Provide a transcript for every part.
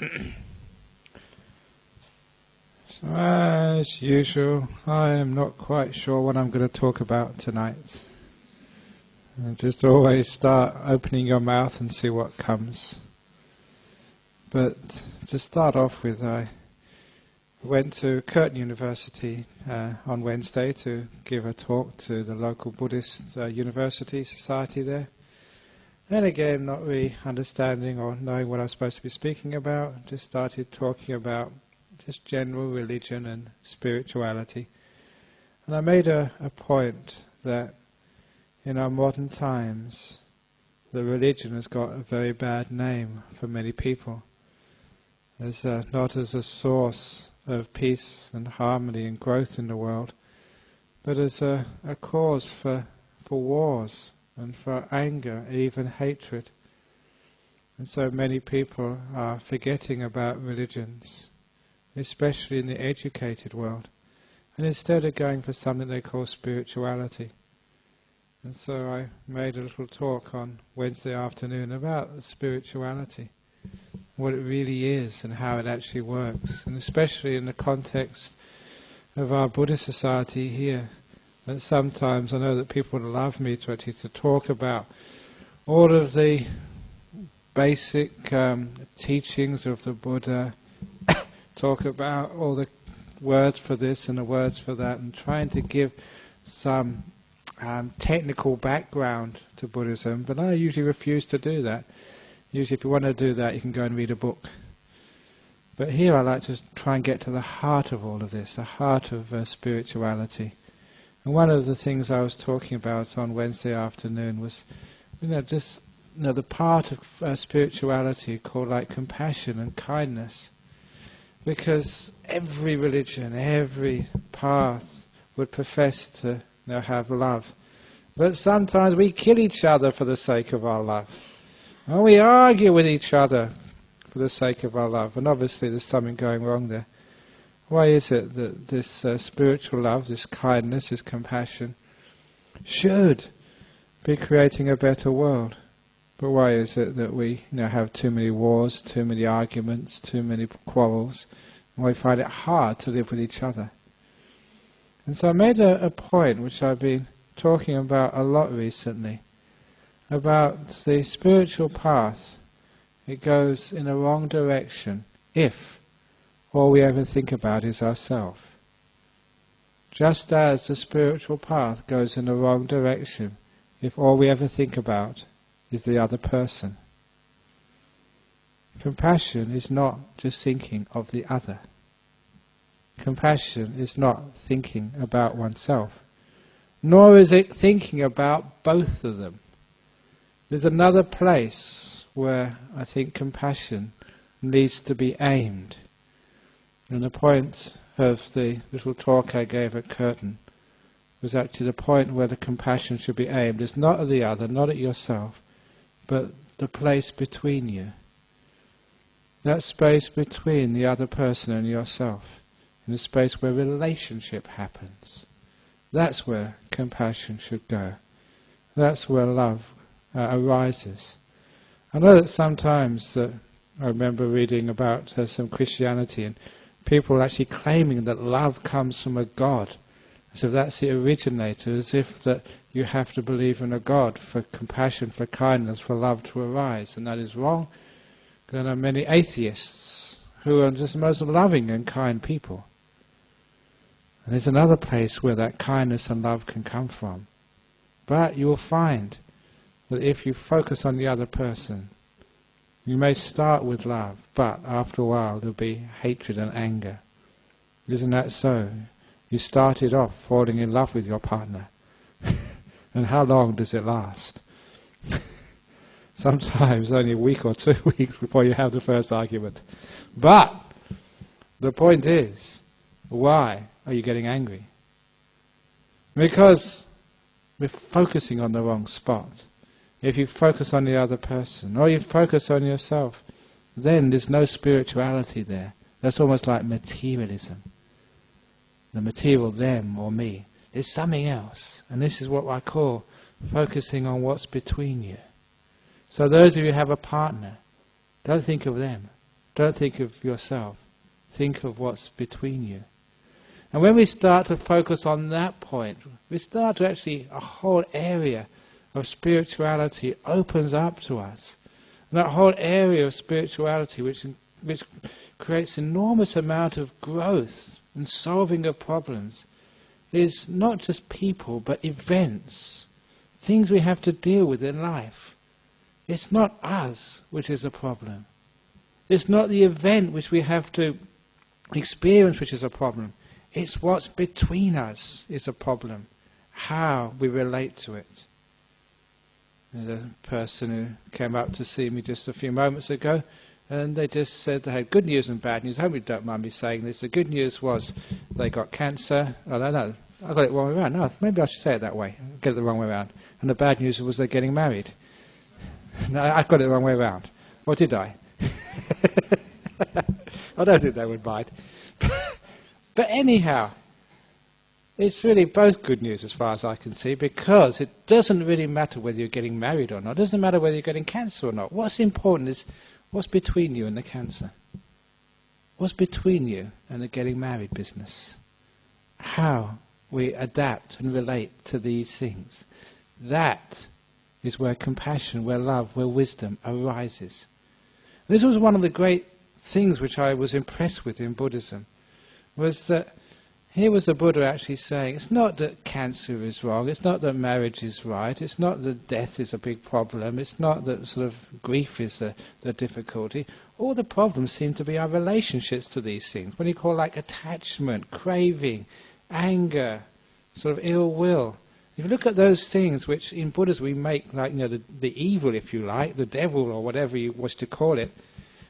So, as usual, I am not quite sure what I'm going to talk about tonight. And just always start opening your mouth and see what comes. But to start off with, I went to Curtin University on Wednesday to give a talk to the local Buddhist University Society there. And again, not really understanding or knowing what I was supposed to be speaking about, just started talking about just general religion and spirituality. And I made a point that in our modern times, the religion has got a very bad name for many people. As not as a source of peace and harmony and growth in the world, but as a cause for wars and for anger, even hatred. And so many people are forgetting about religions, especially in the educated world, and instead of going for something they call spirituality. And so I made a little talk on Wednesday afternoon about spirituality, what it really is and how it actually works, and especially in the context of our Buddhist society here. And sometimes I know that people would love me to actually to talk about all of the basic teachings of the Buddha, talk about all the words for this and the words for that, and trying to give some technical background to Buddhism, but I usually refuse to do that. Usually if you want to do that, you can go and read a book. But here I like to try and get to the heart of all of this, the heart of spirituality. And one of the things I was talking about on Wednesday afternoon was, the part of spirituality called like compassion and kindness. Because every religion, every path would profess to have love. But sometimes we kill each other for the sake of our love. And we argue with each other for the sake of our love. And obviously there's something going wrong there. Why is it that this spiritual love, this kindness, this compassion should be creating a better world? But why is it that we have too many wars, too many arguments, too many quarrels, and we find it hard to live with each other? And so I made a point which I've been talking about a lot recently, about the spiritual path. It goes in the wrong direction if all we ever think about is ourselves. Just as the spiritual path goes in the wrong direction if all we ever think about is the other person. Compassion is not just thinking of the other. Compassion is not thinking about oneself, nor is it thinking about both of them. There's another place where I think compassion needs to be aimed. And the point of the little talk I gave at Curtin was actually the point where the compassion should be aimed. It's not at the other, not at yourself, but the place between you. That space between the other person and yourself, in the space where relationship happens. That's where compassion should go. That's where love arises. I know that sometimes I remember reading about some Christianity and people actually claiming that love comes from a God, as if that's the originator, as if that you have to believe in a God for compassion, for kindness, for love to arise, and that is wrong. There are many atheists who are just the most loving and kind people. And there's another place where that kindness and love can come from. But you will find that if you focus on the other person, you may start with love, but after a while there'll be hatred and anger. Isn't that so? You started off falling in love with your partner. And how long does it last? Sometimes only a week or 2 weeks before you have the first argument. But the point is, why are you getting angry? Because we're focusing on the wrong spot. If you focus on the other person, or you focus on yourself, then there's no spirituality there. That's almost like materialism. The material them or me. There's something else. And this is what I call focusing on what's between you. So those of you who have a partner, don't think of them. Don't think of yourself. Think of what's between you. And when we start to focus on that point, we start to actually, a whole area of spirituality opens up to us. And that whole area of spirituality which creates enormous amount of growth and solving of problems is not just people but events, things we have to deal with in life. It's not us which is a problem. It's not the event which we have to experience which is a problem. It's what's between us is a problem. How we relate to it. There's a person who came up to see me just a few moments ago, and they just said they had good news and bad news. I hope you don't mind me saying this. The good news was they got cancer. Oh, no, I got it wrong way around. No, maybe I should say it that way. Get it the wrong way around. And the bad news was they're getting married. No, I got it the wrong way around. Or did I? I don't think they would mind. But anyhow, it's really both good news as far as I can see, because it doesn't really matter whether you're getting married or not. It doesn't matter whether you're getting cancer or not. What's important is what's between you and the cancer. What's between you and the getting married business. How we adapt and relate to these things. That is where compassion, where love, where wisdom arises. And this was one of the great things which I was impressed with in Buddhism, was that here was the Buddha actually saying, it's not that cancer is wrong, it's not that marriage is right, it's not that death is a big problem, it's not that sort of grief is the difficulty. All the problems seem to be our relationships to these things. When you call like attachment, craving, anger, sort of ill will. If you look at those things which in Buddhism we make like, the evil, if you like, the devil or whatever you wish to call it,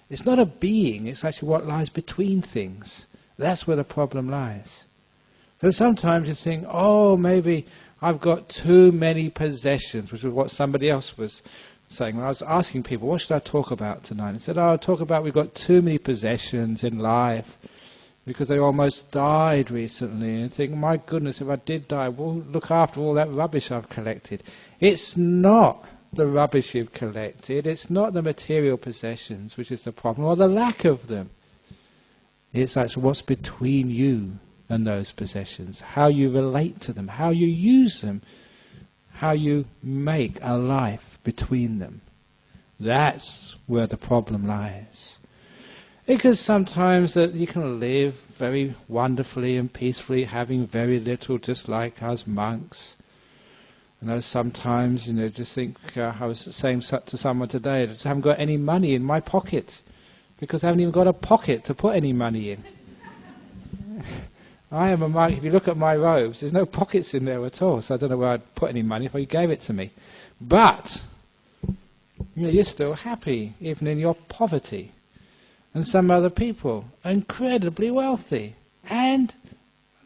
it's not a being, it's actually what lies between things. That's where the problem lies. So sometimes you think, oh, maybe I've got too many possessions, which is what somebody else was saying. When I was asking people, what should I talk about tonight? I said, I'll talk about we've got too many possessions in life because they almost died recently. And think, my goodness, if I did die, we'll look after all that rubbish I've collected. It's not the rubbish you've collected. It's not the material possessions which is the problem, or the lack of them. It's actually what's between you and those possessions, how you relate to them, how you use them, how you make a life between them. That's where the problem lies. Because sometimes that you can live very wonderfully and peacefully, having very little, just like us monks. Sometimes, just think, I was saying to someone today, that I haven't got any money in my pocket, because I haven't even got a pocket to put any money in. I am a monk. If you look at my robes, there's no pockets in there at all, so I don't know where I'd put any money if you gave it to me. But you're still happy, even in your poverty. And some other people are incredibly wealthy, and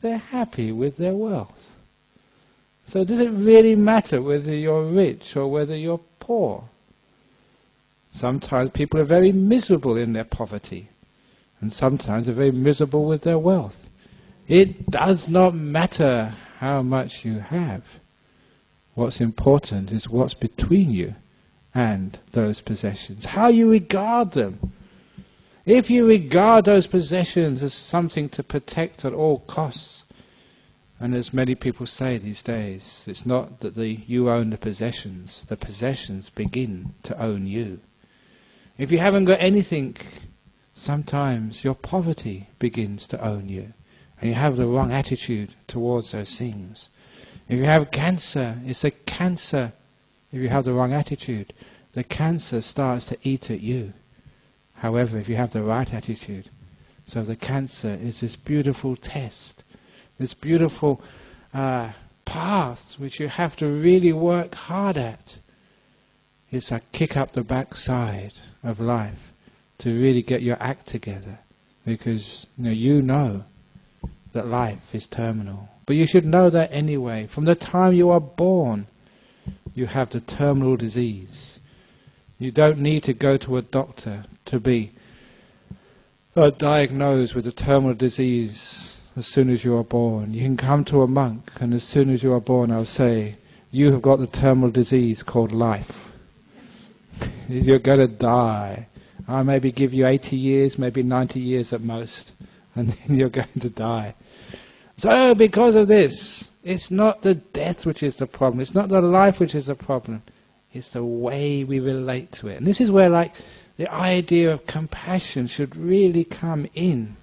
they're happy with their wealth. So does it really matter whether you're rich or whether you're poor? Sometimes people are very miserable in their poverty, and sometimes they're very miserable with their wealth. It does not matter how much you have. What's important is what's between you and those possessions, how you regard them. If you regard those possessions as something to protect at all costs, and as many people say these days, it's not that you own the possessions begin to own you. If you haven't got anything, sometimes your poverty begins to own you, and you have the wrong attitude towards those things. If you have cancer, it's a cancer. If you have the wrong attitude, the cancer starts to eat at you. However, if you have the right attitude, so the cancer is this beautiful test, this beautiful path which you have to really work hard at. It's a kick up the backside of life to really get your act together, because you know that life is terminal. But you should know that anyway. From the time you are born, you have the terminal disease. You don't need to go to a doctor to be diagnosed with a terminal disease as soon as you are born. You can come to a monk, and as soon as you are born, I'll say, you have got the terminal disease called life. You're going to die. I maybe give you 80 years, maybe 90 years at most, and then you're going to die. So because of this, it's not the death which is the problem, it's not the life which is the problem, it's the way we relate to it. And this is where the idea of compassion should really come in.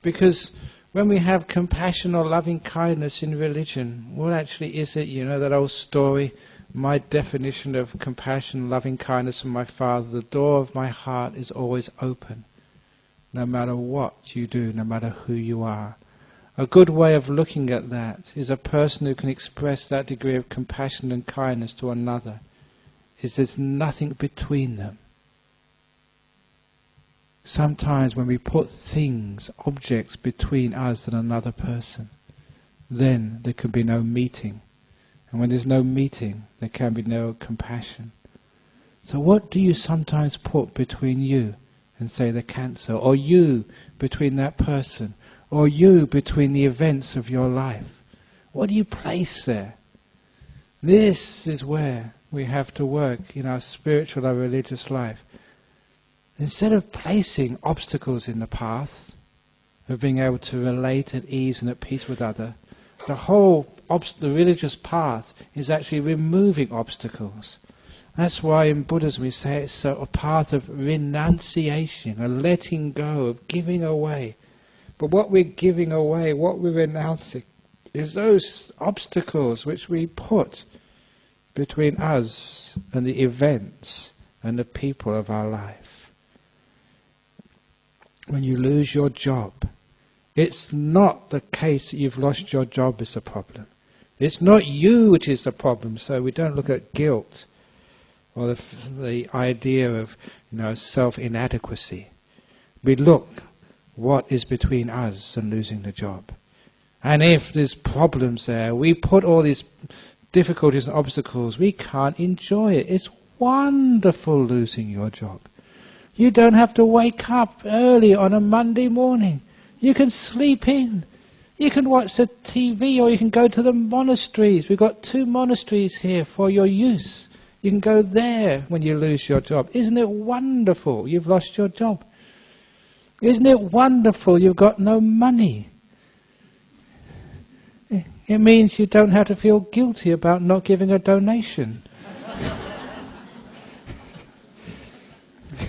Because when we have compassion or loving kindness in religion, what actually is it? You know that old story, my definition of compassion, loving kindness from my Father, the door of my heart is always open, no matter what you do, no matter who you are. A good way of looking at that is a person who can express that degree of compassion and kindness to another, is there's nothing between them. Sometimes when we put things, objects between us and another person, then there can be no meeting. And when there's no meeting, there can be no compassion. So what do you sometimes put between you and say the cancer, or you between that person, or you between the events of your life? What do you place there? This is where we have to work in our spiritual or religious life. Instead of placing obstacles in the path, of being able to relate at ease and at peace with others, the whole the religious path is actually removing obstacles. That's why in Buddhism we say it's a path of renunciation, a letting go, of giving away. But what we're giving away, what we're renouncing, is those obstacles which we put between us and the events and the people of our life. When you lose your job, it's not the case that you've lost your job is the problem. It's not you which is the problem, so we don't look at guilt or the idea of self-inadequacy. We look what is between us and losing the job. And if there's problems there, we put all these difficulties and obstacles, we can't enjoy it. It's wonderful losing your job. You don't have to wake up early on a Monday morning. You can sleep in. You can watch the TV, or you can go to the monasteries. We've got 2 monasteries here for your use. You can go there when you lose your job. Isn't it wonderful you've lost your job? Isn't it wonderful you've got no money? It means you don't have to feel guilty about not giving a donation.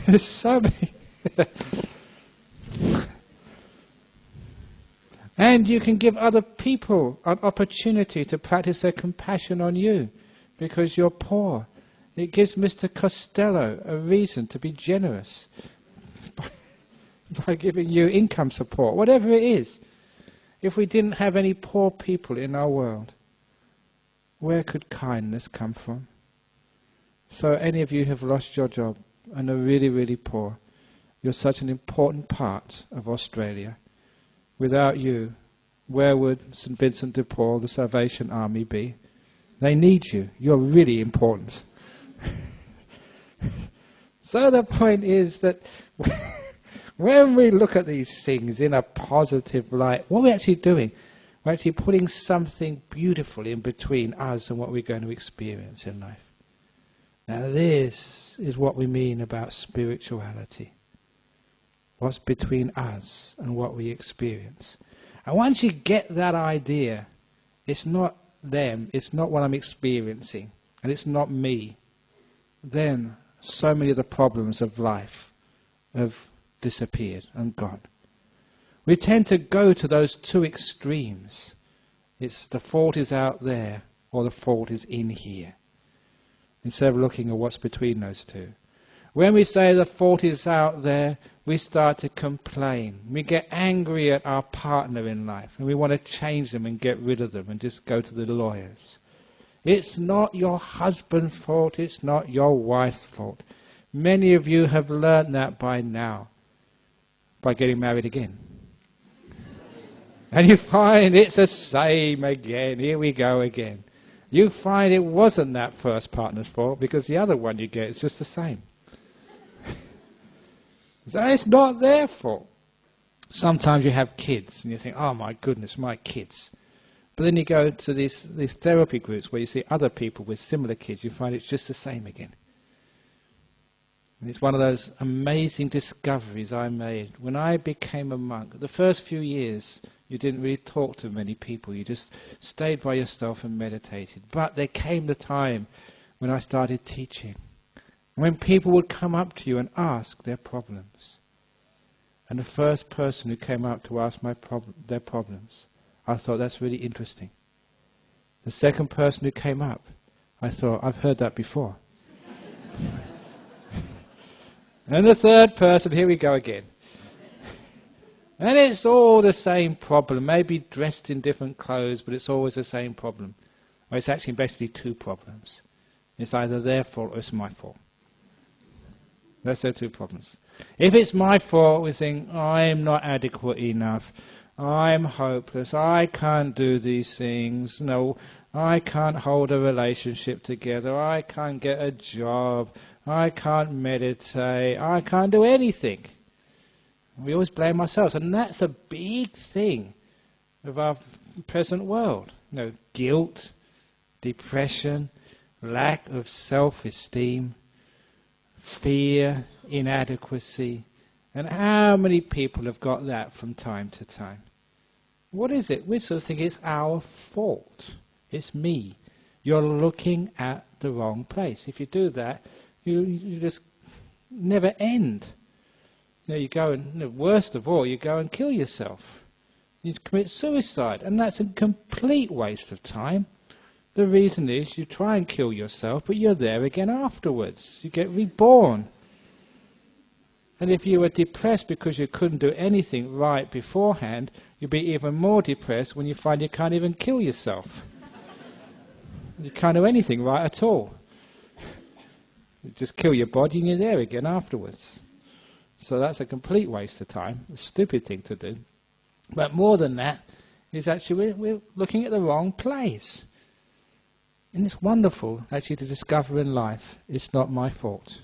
There's so many. And you can give other people an opportunity to practice their compassion on you because you're poor. It gives Mr. Costello a reason to be generous by giving you income support, whatever it is. If we didn't have any poor people in our world, where could kindness come from? So any of you have lost your job and are really, really poor, you're such an important part of Australia. Without you, where would St. Vincent de Paul, the Salvation Army, be? They need you. You're really important. So the point is that when we look at these things in a positive light, what we're actually doing, we're actually putting something beautiful in between us and what we're going to experience in life. Now this is what we mean about spirituality. What's between us and what we experience. And once you get that idea, it's not them, it's not what I'm experiencing, and it's not me, then so many of the problems of life have disappeared and gone. We tend to go to those 2 extremes. It's the fault is out there or the fault is in here, instead of looking at what's between those 2. When we say the fault is out there, we start to complain. We get angry at our partner in life and we want to change them and get rid of them and just go to the lawyers. It's not your husband's fault, it's not your wife's fault. Many of you have learned that by now, by getting married again. And you find it's the same again, here we go again. You find it wasn't that first partner's fault because the other one you get is just the same. So it's not their fault. Sometimes you have kids and you think, oh my goodness, my kids. But then you go to these therapy groups where you see other people with similar kids, you find it's just the same again. And it's one of those amazing discoveries I made. When I became a monk, the first few years, you didn't really talk to many people. You just stayed by yourself and meditated. But there came the time when I started teaching. When people would come up to you and ask their problems. And the first person who came up to ask their problems, I thought, that's really interesting. The second person who came up, I thought, I've heard that before. And the third person, here we go again. And it's all the same problem, maybe dressed in different clothes, but it's always the same problem. Well, it's actually basically two problems. It's either their fault or it's my fault. That's their two problems. If it's my fault, we think, I'm not adequate enough, I'm hopeless, I can't do these things, no, I can't hold a relationship together, I can't get a job, I can't meditate, I can't do anything. We always blame ourselves, and that's a big thing of our present world. Guilt, depression, lack of self-esteem, fear, inadequacy. And how many people have got that from time to time? What is it? We sort of think it's our fault. It's me. You're looking at the wrong place. If you do that, you just never end. You go and, worst of all, you go and kill yourself. You commit suicide, and that's a complete waste of time. The reason is you try and kill yourself, but you're there again afterwards. You get reborn. And if you were depressed because you couldn't do anything right beforehand, you'd be even more depressed when you find you can't even kill yourself. You can't do anything right at all. You just kill your body and you're there again afterwards. So that's a complete waste of time, a stupid thing to do. But more than that, is actually we're looking at the wrong place. And it's wonderful, actually, to discover in life, it's not my fault.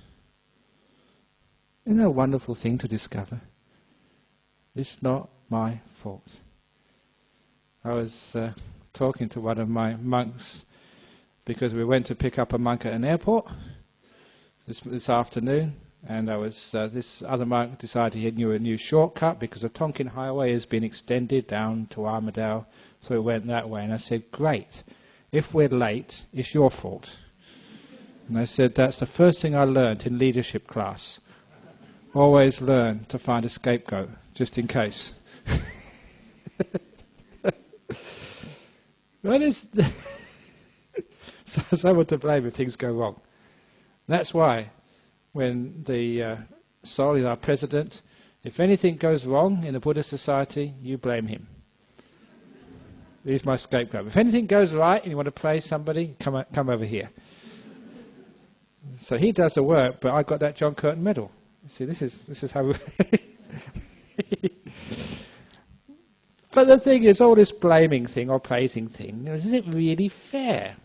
Isn't that a wonderful thing to discover? It's not my fault. I was talking to one of my monks, because we went to pick up a monk at an airport this afternoon, and this other monk decided he knew a new shortcut because the Tonkin Highway has been extended down to Armadale, so we went that way. And I said, great, if we're late, it's your fault. And I said, that's the first thing I learned in leadership class. Always learn to find a scapegoat, just in case. What is someone to blame if things go wrong? That's why when the soul is our president, if anything goes wrong in a Buddhist society, you blame him. He's my scapegoat. If anything goes right and you want to praise somebody, come over here. So he does the work, but I got that John Curtin medal. See, this is how we... But the thing is, all this blaming thing or praising thing, is it really fair?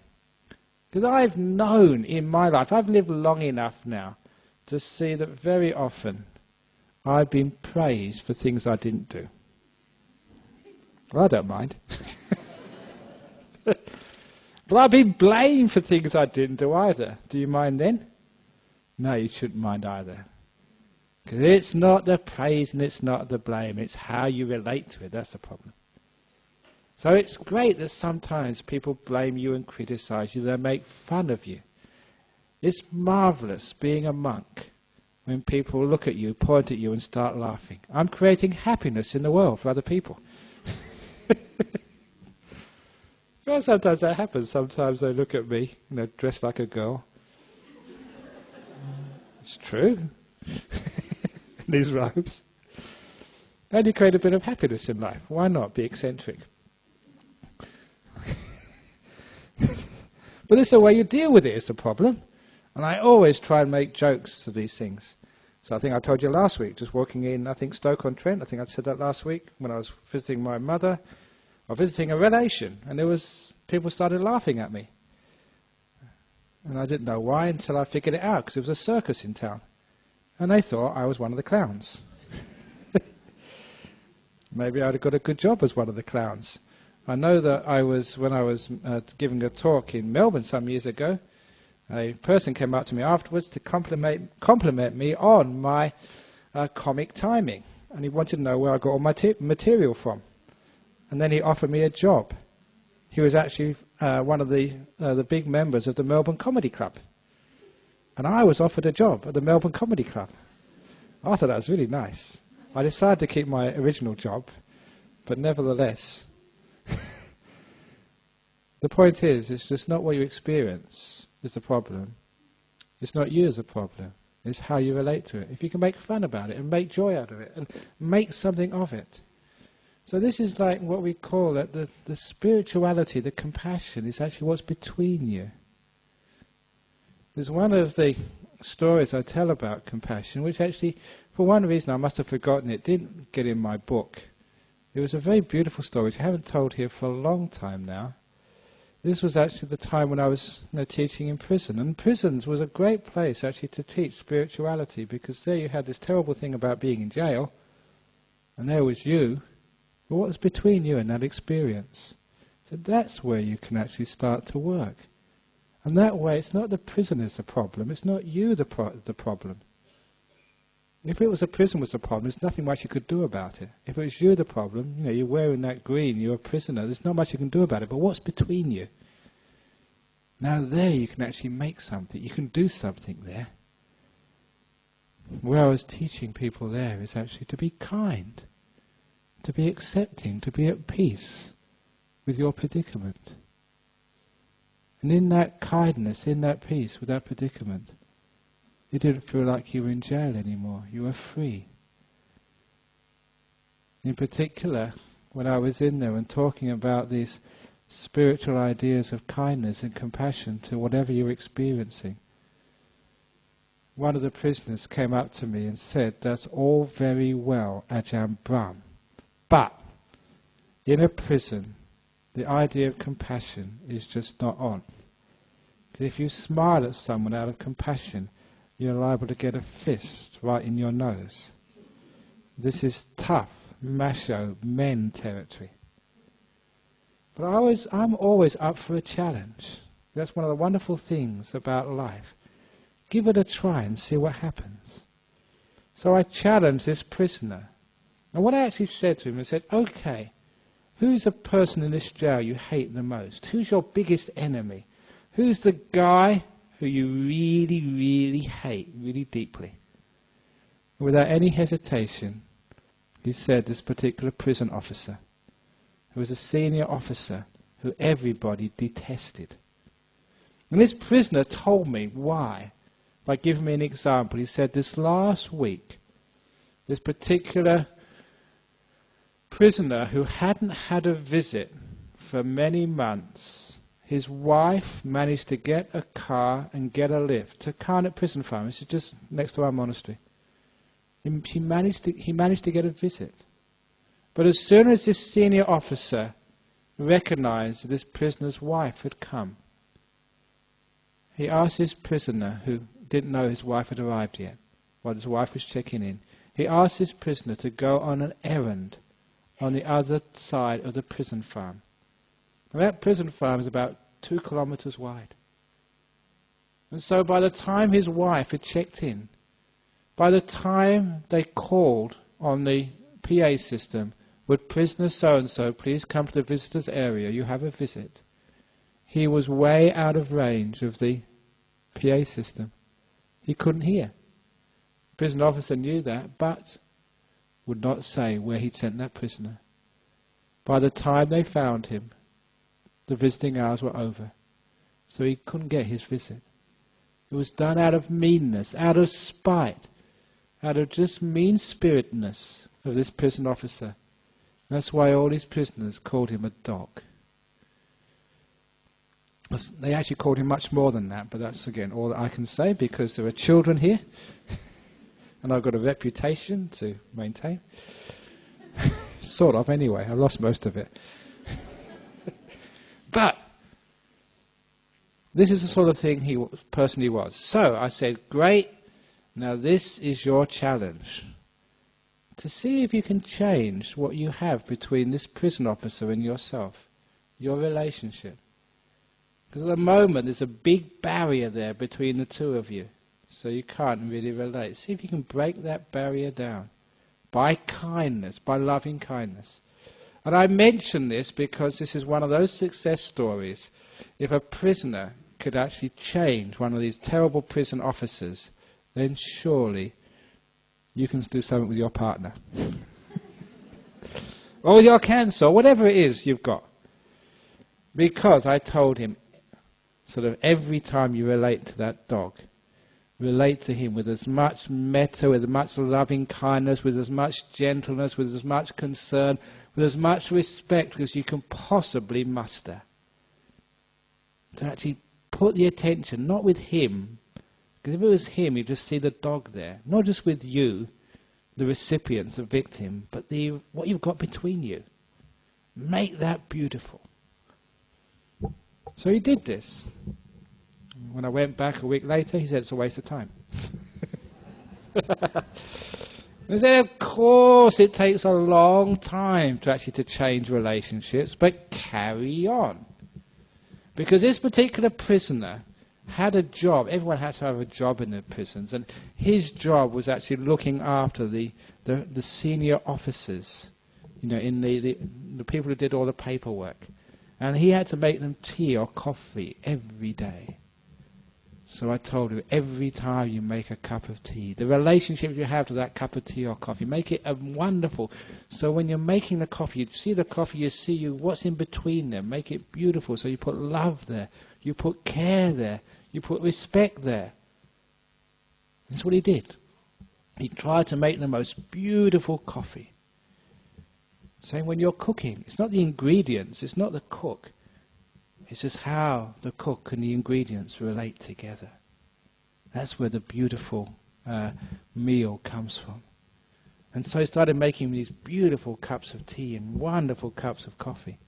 Because I've known in my life, I've lived long enough now to see that very often I've been praised for things I didn't do. Well, I don't mind. But I've been blamed for things I didn't do either. Do you mind then? No, you shouldn't mind either. Because it's not the praise and it's not the blame. It's how you relate to it. That's the problem. So it's great that sometimes people blame you and criticize you. They make fun of you. It's marvelous being a monk when people look at you, point at you and start laughing. I'm creating happiness in the world for other people. Well, sometimes that happens. Sometimes they look at me, dressed like a girl. It's true. These robes. And you create a bit of happiness in life. Why not be eccentric? But it's the way you deal with it is the problem. And I always try and make jokes of these things. So I think I told you last week, just walking in, Stoke-on-Trent, I think I said that last week, when I was visiting my mother, or visiting a relation, and people started laughing at me. And I didn't know why until I figured it out, because it was a circus in town. And they thought I was one of the clowns. Maybe I'd have got a good job as one of the clowns. I know that when I was giving a talk in Melbourne some years ago, A person came up to me afterwards to compliment me on my comic timing, and he wanted to know where I got all my material from. And then he offered me a job. He was actually one of the big members of the Melbourne Comedy Club, and I was offered a job at the Melbourne Comedy Club. I thought that was really nice. I decided to keep my original job, but nevertheless, the point is, it's just not what you experience is the problem. It's not you as a problem. It's how you relate to it. If you can make fun about it and make joy out of it and make something of it. So this is like what we call it, the spirituality, the compassion is actually what's between you. There's one of the stories I tell about compassion, which actually, for one reason I must have forgotten it, didn't get in my book. It was a very beautiful story, which I haven't told here for a long time now. This was actually the time when I was teaching in prison. And prisons was a great place actually to teach spirituality, because there you had this terrible thing about being in jail, and there was you. But what was between you and that experience? So that's where you can actually start to work. And that way it's not the prisoner's the problem, it's not you the problem. If it was the prison was the problem, there's nothing much you could do about it. If it was you the problem, you're wearing that green, you're a prisoner, there's not much you can do about it. But what's between you? Now there you can actually make something, you can do something there. Where I was teaching people there is actually to be kind, to be accepting, to be at peace with your predicament. And in that kindness, in that peace with that predicament, you didn't feel like you were in jail anymore. You were free. In particular, when I was in there and talking about these spiritual ideas of kindness and compassion to whatever you're experiencing, one of the prisoners came up to me and said, "That's all very well, Ajahn Brahm, but in a prison, the idea of compassion is just not on. Because if you smile at someone out of compassion, you're liable to get a fist right in your nose. This is tough, macho, men territory." But I'm always up for a challenge. That's one of the wonderful things about life. Give it a try and see what happens. So I challenged this prisoner. And what I actually said to him, I said, "Okay, who's the person in this jail you hate the most? Who's your biggest enemy? Who's the guy who you really, really hate, really deeply?" Without any hesitation, he said this particular prison officer, who was a senior officer who everybody detested. And this prisoner told me why, by giving me an example. He said, this last week, this particular prisoner who hadn't had a visit for many months, his wife managed to get a car and get a lift to Karnak Prison Farm. This is just next to our monastery. He managed to get a visit. But as soon as this senior officer recognized that this prisoner's wife had come, he asked this prisoner, who didn't know his wife had arrived yet, while his wife was checking in, he asked this prisoner to go on an errand on the other side of the prison farm. Now that prison farm is about 2 kilometers wide. And so by the time his wife had checked in, by the time they called on the PA system, "Would prisoner so-and-so please come to the visitors area, you have a visit," he was way out of range of the PA system. He couldn't hear. The prison officer knew that, but would not say where he'd sent that prisoner. By the time they found him, the visiting hours were over, so he couldn't get his visit. It was done out of meanness, out of spite, out of just mean-spiritedness of this prison officer. That's why all these prisoners called him a dog. They actually called him much more than that, but that's again all that I can say, because there are children here and I've got a reputation to maintain. Sort of, anyway. I lost most of it. But this is the sort of thing person he was. So I said, great, now this is your challenge. To see if you can change what you have between this prison officer and yourself, your relationship. Because at the moment there's a big barrier there between the two of you. So you can't really relate. See if you can break that barrier down. By kindness, by loving kindness. And I mention this because this is one of those success stories. If a prisoner could actually change one of these terrible prison officers, then surely you can do something with your partner. Or with your cancer, or whatever it is you've got. Because I told him, sort of every time you relate to that dog, relate to him with as much metta, with as much loving kindness, with as much gentleness, with as much concern, with as much respect as you can possibly muster. To actually put the attention, not with him, because if it was him, you'd just see the dog there. Not just with you, the recipient, the victim, but what you've got between you. Make that beautiful. So he did this. When I went back a week later, he said it's a waste of time. I said, of course it takes a long time to change relationships, but carry on. Because this particular prisoner had a job. Everyone had to have a job in the prisons, and his job was actually looking after the senior officers, in the people who did all the paperwork. And he had to make them tea or coffee every day. So I told him, every time you make a cup of tea, the relationship you have to that cup of tea or coffee, make it wonderful. So when you're making the coffee, you see the coffee, you see what's in between them. Make it beautiful. So you put love there, you put care there, you put respect there. That's what he did. He tried to make the most beautiful coffee. Saying when you're cooking, it's not the ingredients, it's not the cook. It's just how the cook and the ingredients relate together. That's where the beautiful meal comes from. And so he started making these beautiful cups of tea and wonderful cups of coffee.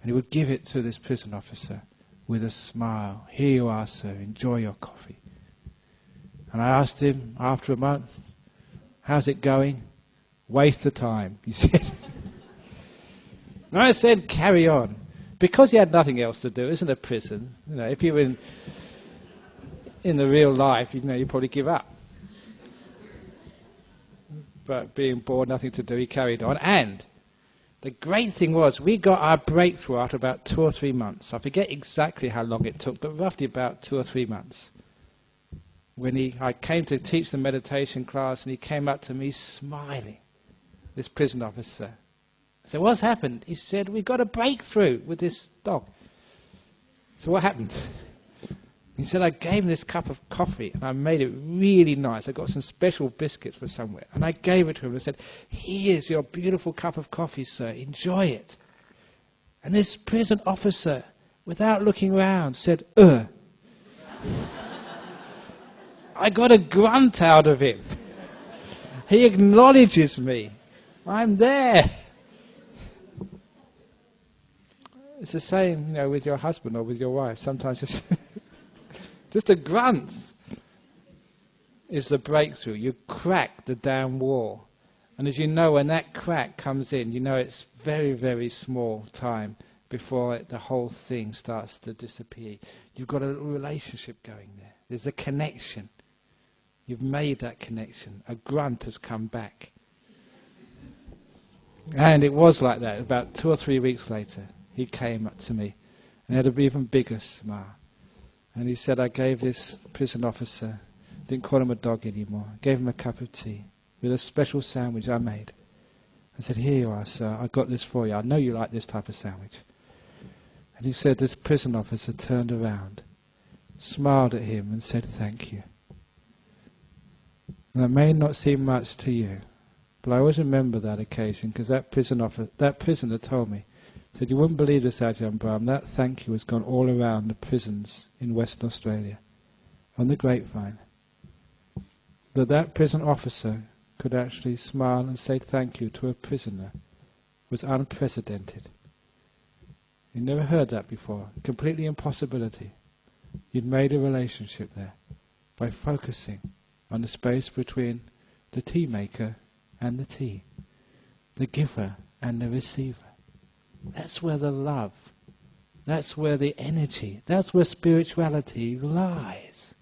And he would give it to this prison officer with a smile. Here you are, sir, enjoy your coffee. And I asked him after a month, how's it going? Waste of time, he said. And I said, carry on. Because he had nothing else to do, isn't a prison. If you were in the real life, you'd probably give up. But being bored, nothing to do, he carried on. And the great thing was, we got our breakthrough after about 2 or 3 months. I forget exactly how long it took, but roughly about 2 or 3 months. When I came to teach the meditation class, and he came up to me smiling, this prison officer. I said, what's happened? He said, we got a breakthrough with this dog. So what happened? He said, I gave him this cup of coffee and I made it really nice. I got some special biscuits from somewhere and I gave it to him and I said, here's your beautiful cup of coffee, sir. Enjoy it. And this prison officer, without looking round, said, I got a grunt out of him. He acknowledges me. I'm there. It's the same, with your husband or with your wife. Sometimes just a grunt is the breakthrough. You crack the damn wall. And as you know, when that crack comes in, it's very, very small time before the whole thing starts to disappear. You've got a relationship going there. There's a connection. You've made that connection. A grunt has come back. And it was like that. About 2 or 3 weeks later, he came up to me and had an even bigger smile. And he said, I gave this prison officer, didn't call him a dog anymore, gave him a cup of tea with a special sandwich I made. I said, here you are, sir, I got this for you. I know you like this type of sandwich. And he said, this prison officer turned around, smiled at him and said, thank you. And that may not seem much to you, but I always remember that occasion because that prisoner told me, said, you wouldn't believe this, Ajahn Brahm, that thank you has gone all around the prisons in Western Australia, on the grapevine. That prison officer could actually smile and say thank you to a prisoner was unprecedented. You never heard that before. Completely impossibility. You'd made a relationship there by focusing on the space between the tea maker and the tea, the giver and the receiver. That's where the love That's where the energy, that's where spirituality lies.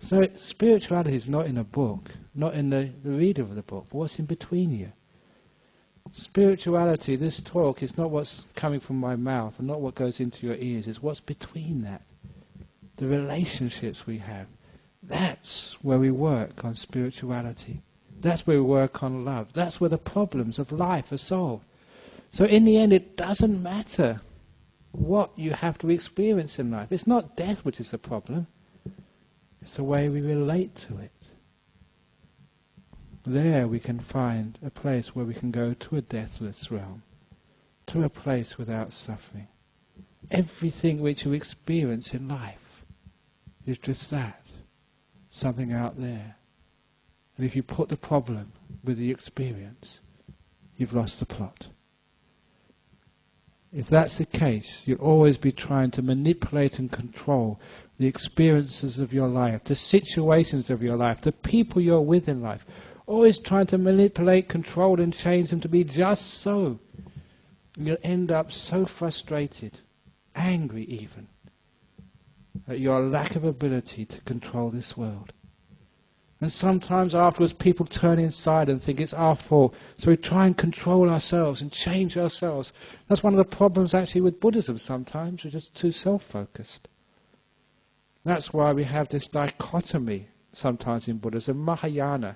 So spirituality is not in a book, not in the reader of the book, but what's in between you. Spirituality, this talk, is not what's coming from my mouth and not what goes into your ears, it's what's between that. The relationships we have. That's where we work on spirituality. That's where we work on love. That's where the problems of life are solved. So in the end, it doesn't matter what you have to experience in life. It's not death which is the problem. It's the way we relate to it. There we can find a place where we can go to a deathless realm, to a place without suffering. Everything which you experience in life is just that, something out there. And if you put the problem with the experience, you've lost the plot. If that's the case, you'll always be trying to manipulate and control the experiences of your life, the situations of your life, the people you're with in life. Always trying to manipulate, control and change them to be just so. And you'll end up so frustrated, angry even, at your lack of ability to control this world. And sometimes afterwards people turn inside and think it's our fault. So we try and control ourselves and change ourselves. That's one of the problems actually with Buddhism sometimes. We're just too self-focused. That's why we have this dichotomy sometimes in Buddhism, Mahayana,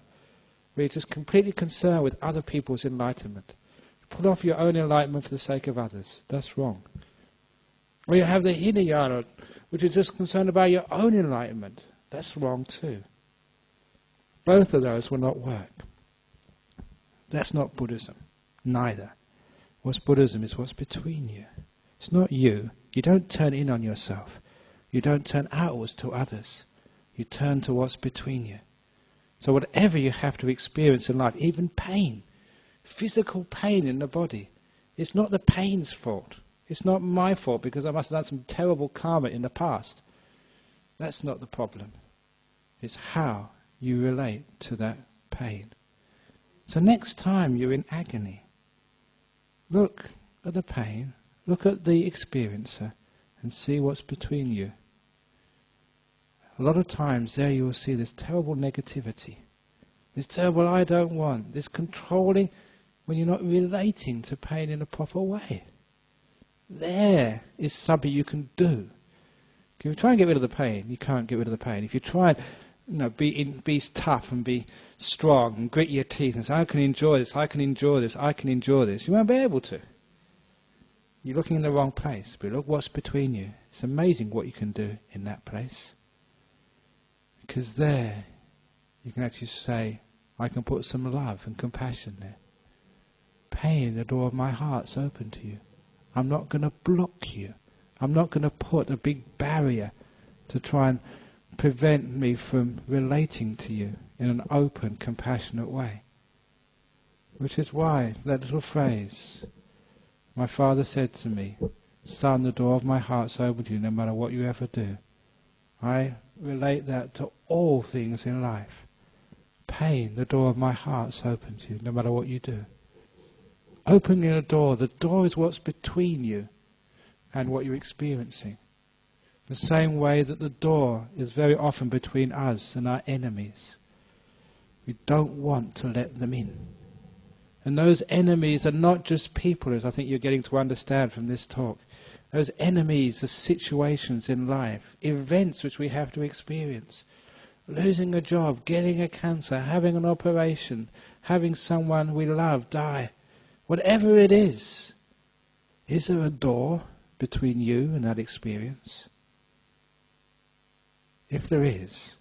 where you're just completely concerned with other people's enlightenment. Put off your own enlightenment for the sake of others. That's wrong. Or you have the Hinayana, which is just concerned about your own enlightenment. That's wrong too. Both of those will not work. That's not Buddhism. Neither. What's Buddhism is what's between you. It's not you. You don't turn in on yourself. You don't turn outwards to others. You turn to what's between you. So whatever you have to experience in life, even pain, physical pain in the body, it's not the pain's fault. It's not my fault because I must have done some terrible karma in the past. That's not the problem. It's how you relate to that pain. So next time you're in agony, look at the pain, look at the experiencer, and see what's between you. A lot of times there you will see this terrible negativity, this terrible I don't want, this controlling when you're not relating to pain in a proper way. There is something you can do. If you try and get rid of the pain, you can't get rid of the pain. If you try and be tough and be strong and grit your teeth and say, I can enjoy this, I can endure this, I can endure this, you won't be able to. You're looking in the wrong place. But look what's between you. It's amazing what you can do in that place. Because there, you can actually say, I can put some love and compassion there. Pain, the door of my heart's open to you. I'm not going to block you. I'm not going to put a big barrier to try and prevent me from relating to you in an open, compassionate way. Which is why that little phrase, my father said to me, son, the door of my heart's open to you no matter what you ever do. I relate that to all things in life. Pain, the door of my heart's open to you no matter what you do. Opening the door is what's between you and what you're experiencing. The same way that the door is very often between us and our enemies. We don't want to let them in. And those enemies are not just people, as I think you're getting to understand from this talk. Those enemies are situations in life, events which we have to experience. Losing a job, getting a cancer, having an operation, having someone we love die. Whatever it is there a door between you and that experience? If there is,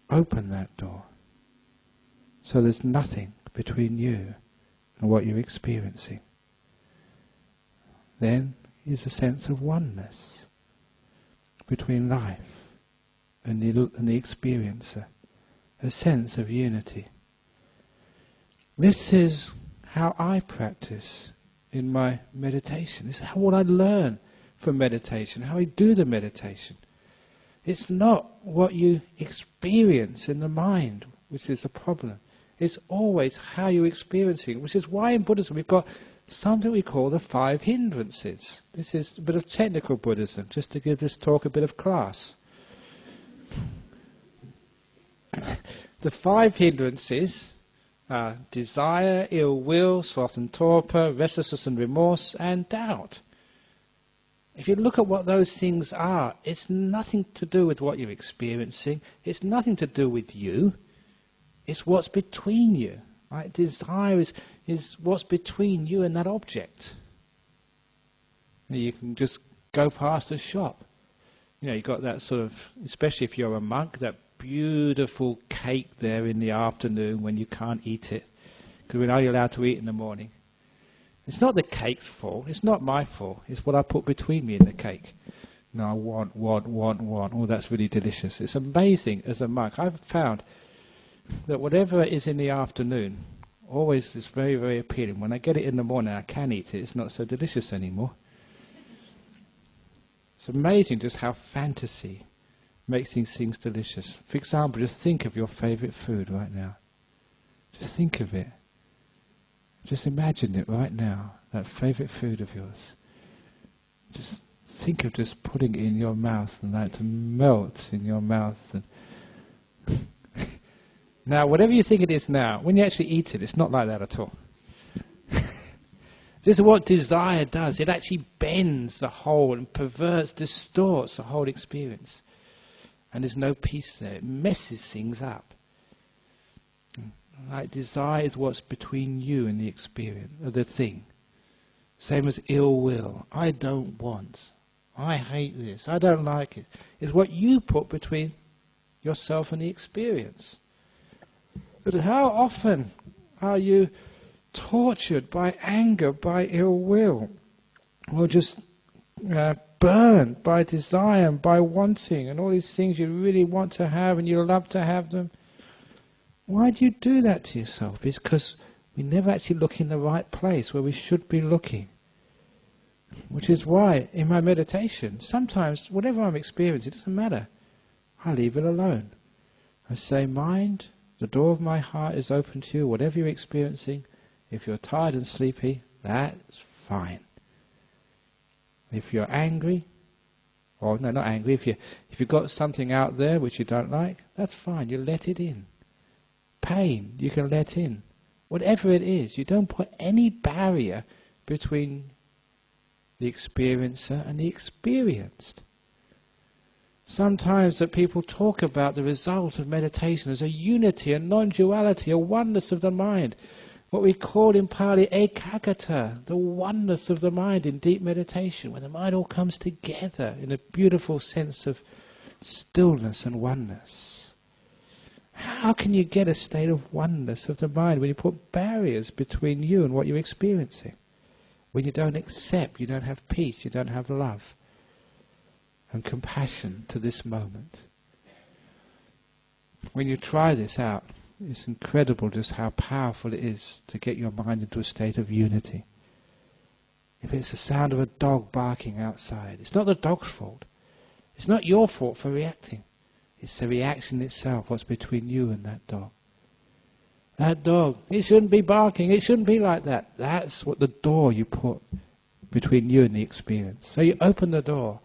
open that door. So there's nothing between you and what you're experiencing. Then is a sense of oneness between life and the experiencer. A sense of unity. This is how I practice in my meditation. This is what I learn from meditation, how I do the meditation. It's not what you experience in the mind which is the problem. It's always how you're experiencing, which is why in Buddhism we've got something we call the Five Hindrances. This is a bit of technical Buddhism, just to give this talk a bit of class. The Five Hindrances are desire, ill will, sloth and torpor, restlessness and remorse, and doubt. If you look at what those things are, it's nothing to do with what you're experiencing. It's nothing to do with you. It's what's between you. Right? Desire is what's between you and that object. You can just go past a shop. You've got that sort of, especially if you're a monk, that beautiful cake there in the afternoon when you can't eat it, because we're only allowed to eat in the morning. It's not the cake's fault, it's not my fault, it's what I put between me and the cake. No, I want. Oh, that's really delicious. It's amazing as a monk. I've found that whatever is in the afternoon always is very, very appealing. When I get it in the morning, I can eat it, it's not so delicious anymore. It's amazing just how fantasy makes these things delicious. For example, just think of your favourite food right now. Just think of it. Just imagine it right now, that favourite food of yours. Just think of just putting it in your mouth and that to melt in your mouth. And now, whatever you think it is now, when you actually eat it, it's not like that at all. This is what desire does. It actually bends the whole and perverts, distorts the whole experience. And there's no peace there. It messes things up. Like desire is what's between you and the experience, or the thing. Same as ill will. I don't want. I hate this. I don't like it. It's what you put between yourself and the experience. But how often are you tortured by anger, by ill will, or just burned by desire and by wanting and all these things you really want to have and you love to have them? Why do you do that to yourself? It's because we never actually look in the right place where we should be looking. Which is why in my meditation, sometimes whatever I'm experiencing, it doesn't matter. I leave it alone. I say, mind, the door of my heart is open to you, whatever you're experiencing. If you're tired and sleepy, that's fine. If you're angry, or no, not angry, if you've got something out there which you don't like, that's fine, you let it in. Pain, you can let in. Whatever it is, you don't put any barrier between the experiencer and the experienced. Sometimes that people talk about the result of meditation as a unity, a non-duality, a oneness of the mind. What we call in Pali ekaggata, the oneness of the mind in deep meditation, when the mind all comes together in a beautiful sense of stillness and oneness. How can you get a state of oneness of the mind when you put barriers between you and what you're experiencing? When you don't accept, you don't have peace, you don't have love and compassion to this moment. When you try this out, it's incredible just how powerful it is to get your mind into a state of unity. If it's the sound of a dog barking outside, it's not the dog's fault. It's not your fault for reacting. It's the reaction itself, what's between you and that dog. That dog, it shouldn't be barking, it shouldn't be like that. That's what the door you put between you and the experience. So you open the door.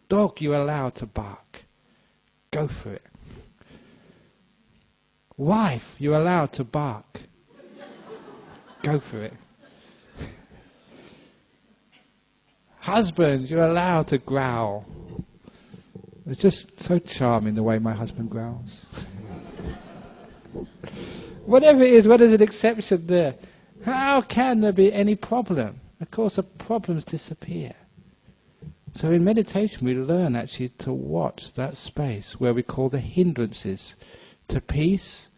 Dog, you're allowed to bark. Go for it. Wife, you're allowed to bark. Go for it. Husband, you're allowed to growl. It's just so charming the way my husband growls. Whatever it is, what is an exception there? How can there be any problem? Of course, the problems disappear. So in meditation we learn actually to watch that space where we call the hindrances to peace,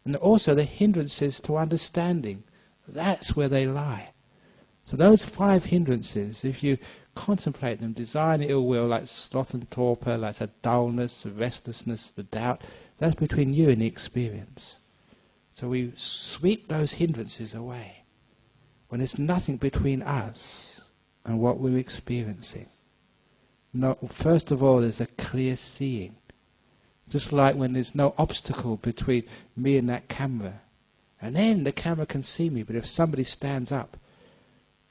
and also the hindrances to understanding. That's where they lie. So those 5 hindrances, if you contemplate them, desire and ill will, like sloth and torpor, like the dullness, the restlessness, the doubt, that's between you and the experience. So we sweep those hindrances away when there's nothing between us and what we're experiencing. No, first of all, there's a clear seeing. Just like when there's no obstacle between me and that camera. And then the camera can see me, but if somebody stands up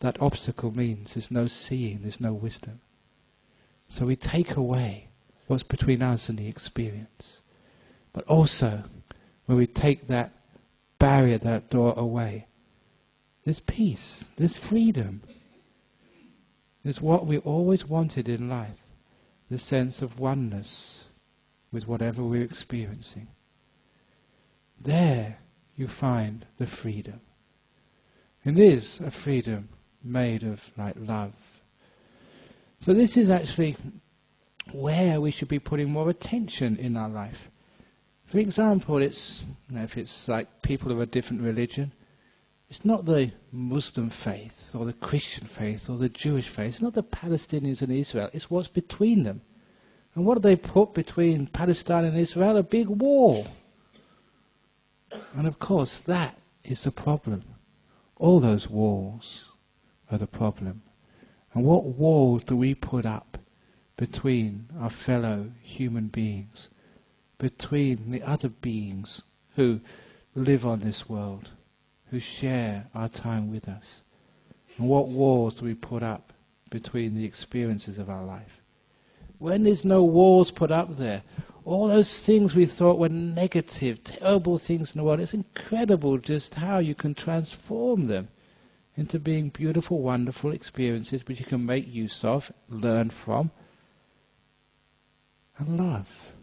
that obstacle means there's no seeing, there's no wisdom. So we take away what's between us and the experience. But also, when we take that barrier, that door away, there's peace, there's freedom. There's what we always wanted in life, the sense of oneness with whatever we're experiencing. There you find the freedom. It is a freedom made of like love. So this is actually where we should be putting more attention in our life. For example, it's, if it's like people of a different religion, it's not the Muslim faith or the Christian faith or the Jewish faith. It's not the Palestinians and Israel. It's what's between them. And what do they put between Palestine and Israel? A big wall. And of course, that is the problem. All those walls are the problem. And what walls do we put up between our fellow human beings, between the other beings who live on this world, who share our time with us? And what walls do we put up between the experiences of our life? When there's no walls put up there, all those things we thought were negative, terrible things in the world, it's incredible just how you can transform them into being beautiful, wonderful experiences which you can make use of, learn from, and love.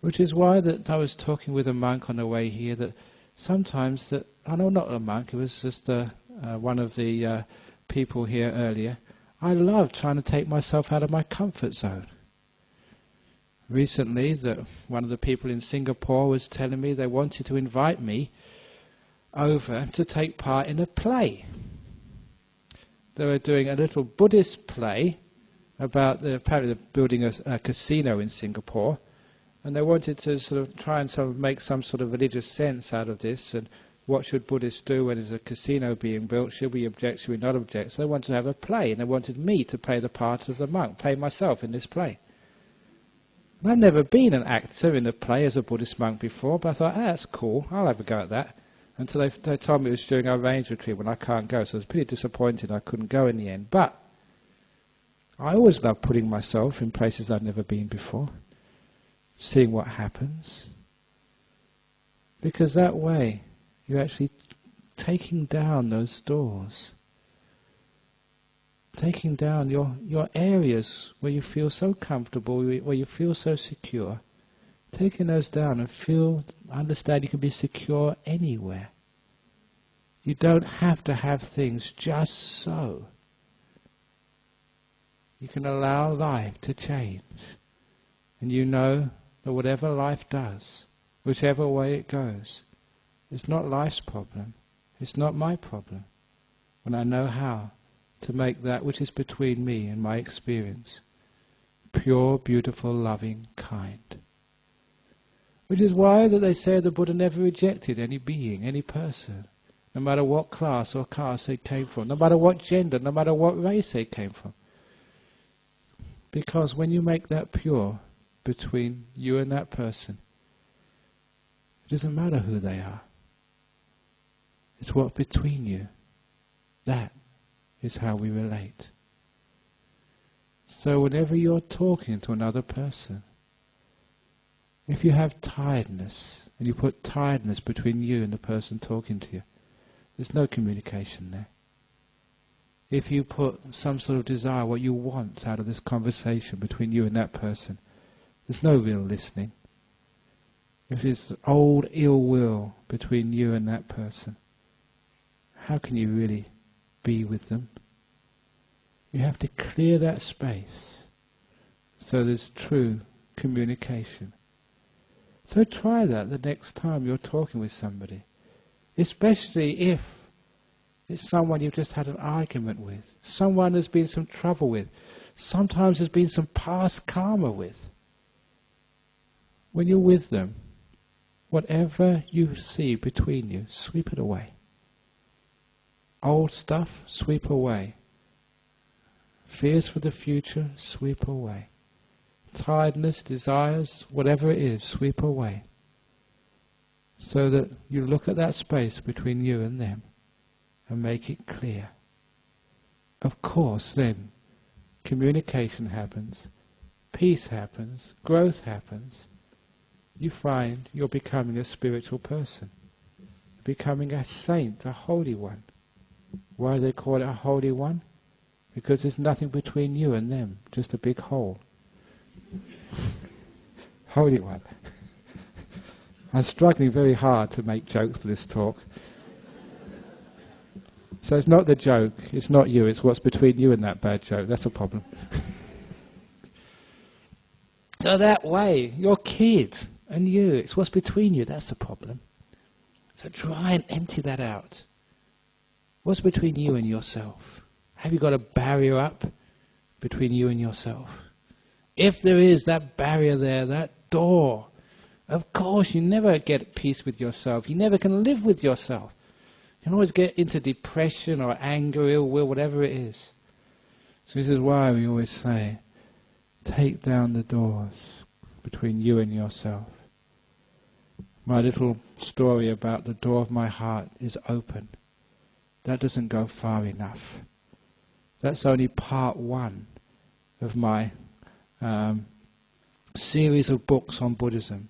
Which is why that I was talking with a monk on the way here, that sometimes that, I know not a monk, it was just one of the people here earlier, I love trying to take myself out of my comfort zone. Recently, one of the people in Singapore was telling me they wanted to invite me over to take part in a play. They were doing a little Buddhist play about, apparently they're building a casino in Singapore, and they wanted to sort of try and sort of make some sort of religious sense out of this, and what should Buddhists do when there's a casino being built? Should we object, should we not object? So they wanted to have a play, and they wanted me to play the part of the monk, play myself in this play. And I've never been an actor in a play as a Buddhist monk before, but I thought, that's cool, I'll have a go at that. Until they told me it was during our range retreat when I can't go, so I was pretty disappointed I couldn't go in the end. But I always love putting myself in places I've never been before, seeing what happens. Because that way, you're actually taking down those doors. Taking down your areas where you feel so comfortable, where you feel so secure. Taking those down and understand you can be secure anywhere. You don't have to have things just so. You can allow life to change. And you know that whatever life does, whichever way it goes, it's not life's problem. It's not my problem. When I know how to make that which is between me and my experience pure, beautiful, loving, kind. Which is why that they say the Buddha never rejected any being, any person, no matter what class or caste they came from, no matter what gender, no matter what race they came from. Because when you make that pure between you and that person, it doesn't matter who they are. It's what between you. That is how we relate. So whenever you're talking to another person, if you have tiredness, and you put tiredness between you and the person talking to you, there's no communication there. If you put some sort of desire, what you want out of this conversation between you and that person, there's no real listening. If it's old ill will between you and that person, how can you really be with them? You have to clear that space so there's true communication. So try that the next time you're talking with somebody, especially if it's someone you've just had an argument with, someone there's been some trouble with, sometimes there's been some past karma with. When you're with them, whatever you see between you, sweep it away. Old stuff, sweep away. Fears for the future, sweep away. Tiredness, desires, whatever it is, sweep away. So that you look at that space between you and them and make it clear. of course then communication happens, peace happens, growth happens. You find you're becoming a spiritual person, becoming a saint, a holy one. Why do they call it a holy one? Because there's nothing between you and them, just a big hole. Holy one. I'm struggling very hard to make jokes for this talk. So it's not the joke, it's not you, it's what's between you and that bad joke. That's a problem. So that way, your kid and you, it's what's between you, that's the problem. So try and empty that out. What's between you and yourself? Have you got a barrier up between you and yourself? If there is that barrier there, that door, of course you never get peace with yourself. You never can live with yourself. You can always get into depression or anger, ill will, whatever it is. So this is why we always say, take down the doors between you and yourself. My little story about the door of my heart is open. That doesn't go far enough. That's only part one of my series of books on Buddhism.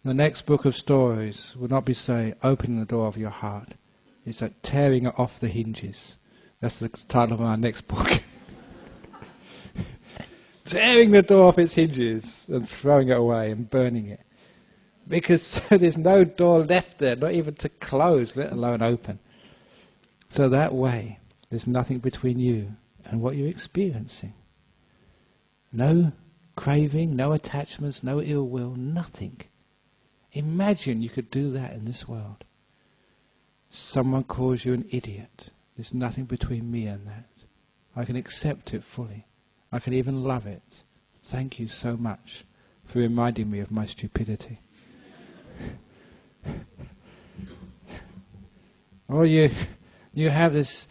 The next book of stories will not be saying opening the door of your heart. It's like tearing it off the hinges. That's the title of our next book. Tearing the door off its hinges and throwing it away and burning it. Because there's no door left there, not even to close, let alone open. So that way, there's nothing between you and what you're experiencing. No craving, no attachments, no ill will, nothing. Imagine you could do that in this world. Someone calls you an idiot. There's nothing between me and that. I can accept it fully. I can even love it. Thank you so much for reminding me of my stupidity. Or you have this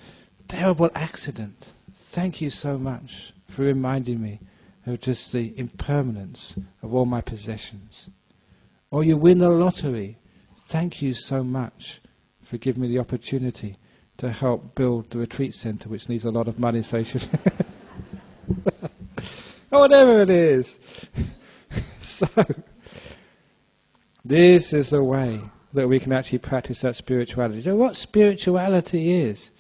terrible accident. Thank you so much for reminding me of just the impermanence of all my possessions. Or you win the lottery. Thank you so much for giving me the opportunity to help build the retreat center, which needs a lot of money, so you should or whatever it is. So, this is the way that we can actually practice that spirituality. So what spirituality is?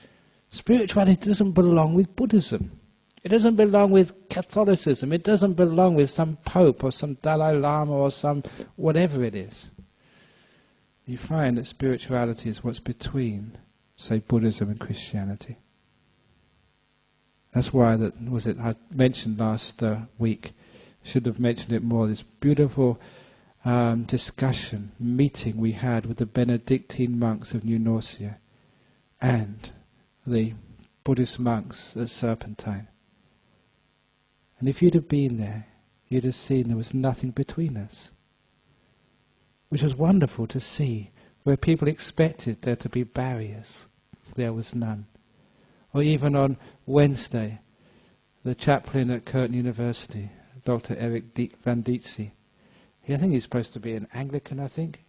Spirituality doesn't belong with Buddhism. It doesn't belong with Catholicism. It doesn't belong with some Pope or some Dalai Lama or some whatever it is. You find that spirituality is what's between, say, Buddhism and Christianity. That's why I mentioned last week, should have mentioned it more, this beautiful discussion, meeting we had with the Benedictine monks of New Norcia and the Buddhist monks at Serpentine. And if you'd have been there, you'd have seen there was nothing between us. Which was wonderful to see, where people expected there to be barriers. There was none. Or even on Wednesday, the chaplain at Curtin University, Dr. Eric Van Dietze, I think he's supposed to be an Anglican, I think.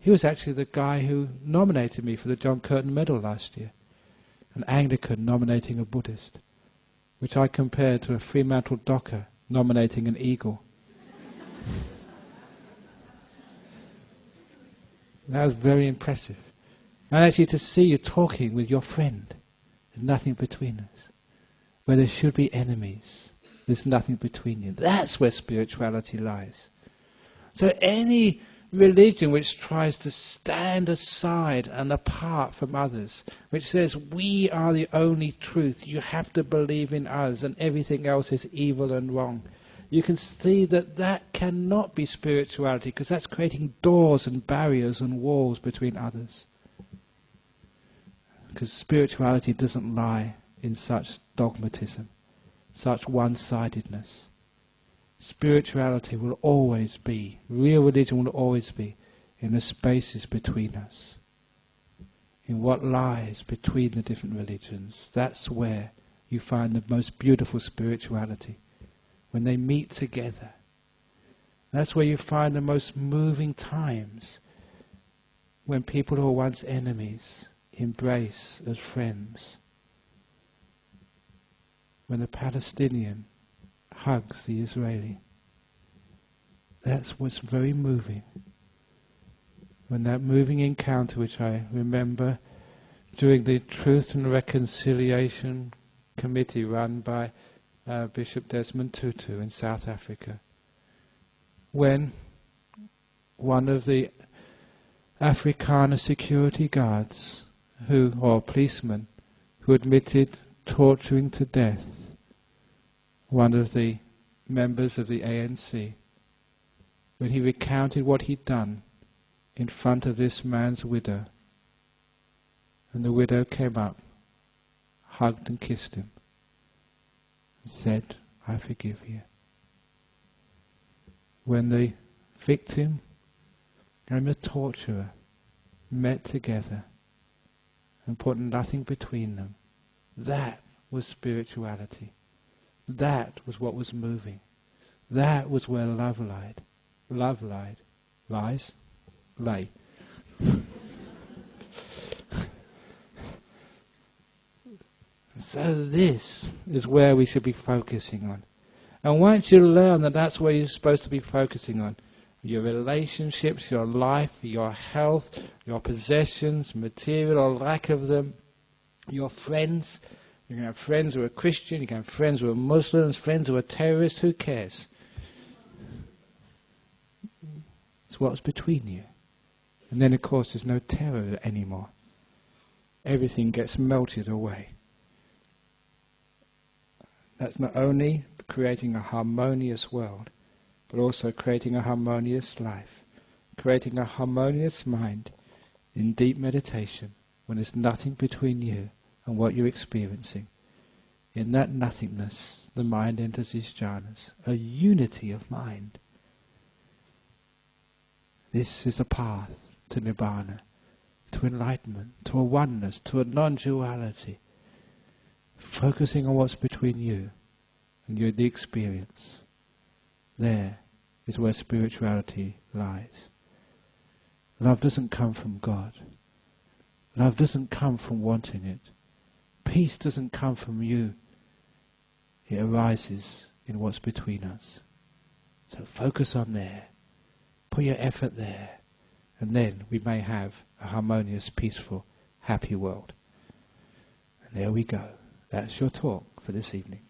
He was actually the guy who nominated me for the John Curtin Medal last year. An Anglican nominating a Buddhist, which I compared to a Fremantle docker nominating an eagle. That was very impressive. And actually to see you talking with your friend, there's nothing between us. Where there should be enemies, there's nothing between you. That's where spirituality lies. So any religion which tries to stand aside and apart from others, which says we are the only truth, you have to believe in us and everything else is evil and wrong, you can see that that cannot be spirituality, because that's creating doors and barriers and walls between others. Because spirituality doesn't lie in such dogmatism, such one-sidedness. Spirituality will always be, real religion will always be, in the spaces between us. In what lies between the different religions. That's where you find the most beautiful spirituality. When they meet together. That's where you find the most moving times. When people who were once enemies embrace as friends. when the Palestinian hugs the Israeli. That's what's very moving. When that moving encounter, which I remember during the Truth and Reconciliation Committee run by Bishop Desmond Tutu in South Africa, when one of the Afrikaner security guards, or policemen, who admitted torturing to death one of the members of the ANC, when he recounted what he'd done in front of this man's widow, and the widow came up, hugged and kissed him, and said, "I forgive you." When the victim and the torturer met together and put nothing between them, that was spirituality. That was what was moving. That was where love lied. Love lied. Lies? Lay. So this is where we should be focusing on. And once you learn that that's where you're supposed to be focusing on, your relationships, your life, your health, your possessions, material or lack of them, your friends, you can have friends who are Christian, you can have friends who are Muslims, friends who are terrorists, who cares? It's what's between you. And then of course there's no terror anymore. Everything gets melted away. That's not only creating a harmonious world, but also creating a harmonious life, creating a harmonious mind in deep meditation when there's nothing between you and what you're experiencing. In that nothingness, the mind enters these jhanas, a unity of mind. This is a path to Nibbana, to enlightenment, to a oneness, to a non-duality. Focusing on what's between you and the experience. There is where spirituality lies. Love doesn't come from God. Love doesn't come from wanting it. Peace doesn't come from you. It arises in what's between us. So focus on there. Put your effort there. And then we may have a harmonious, peaceful, happy world. And there we go. That's your talk for this evening.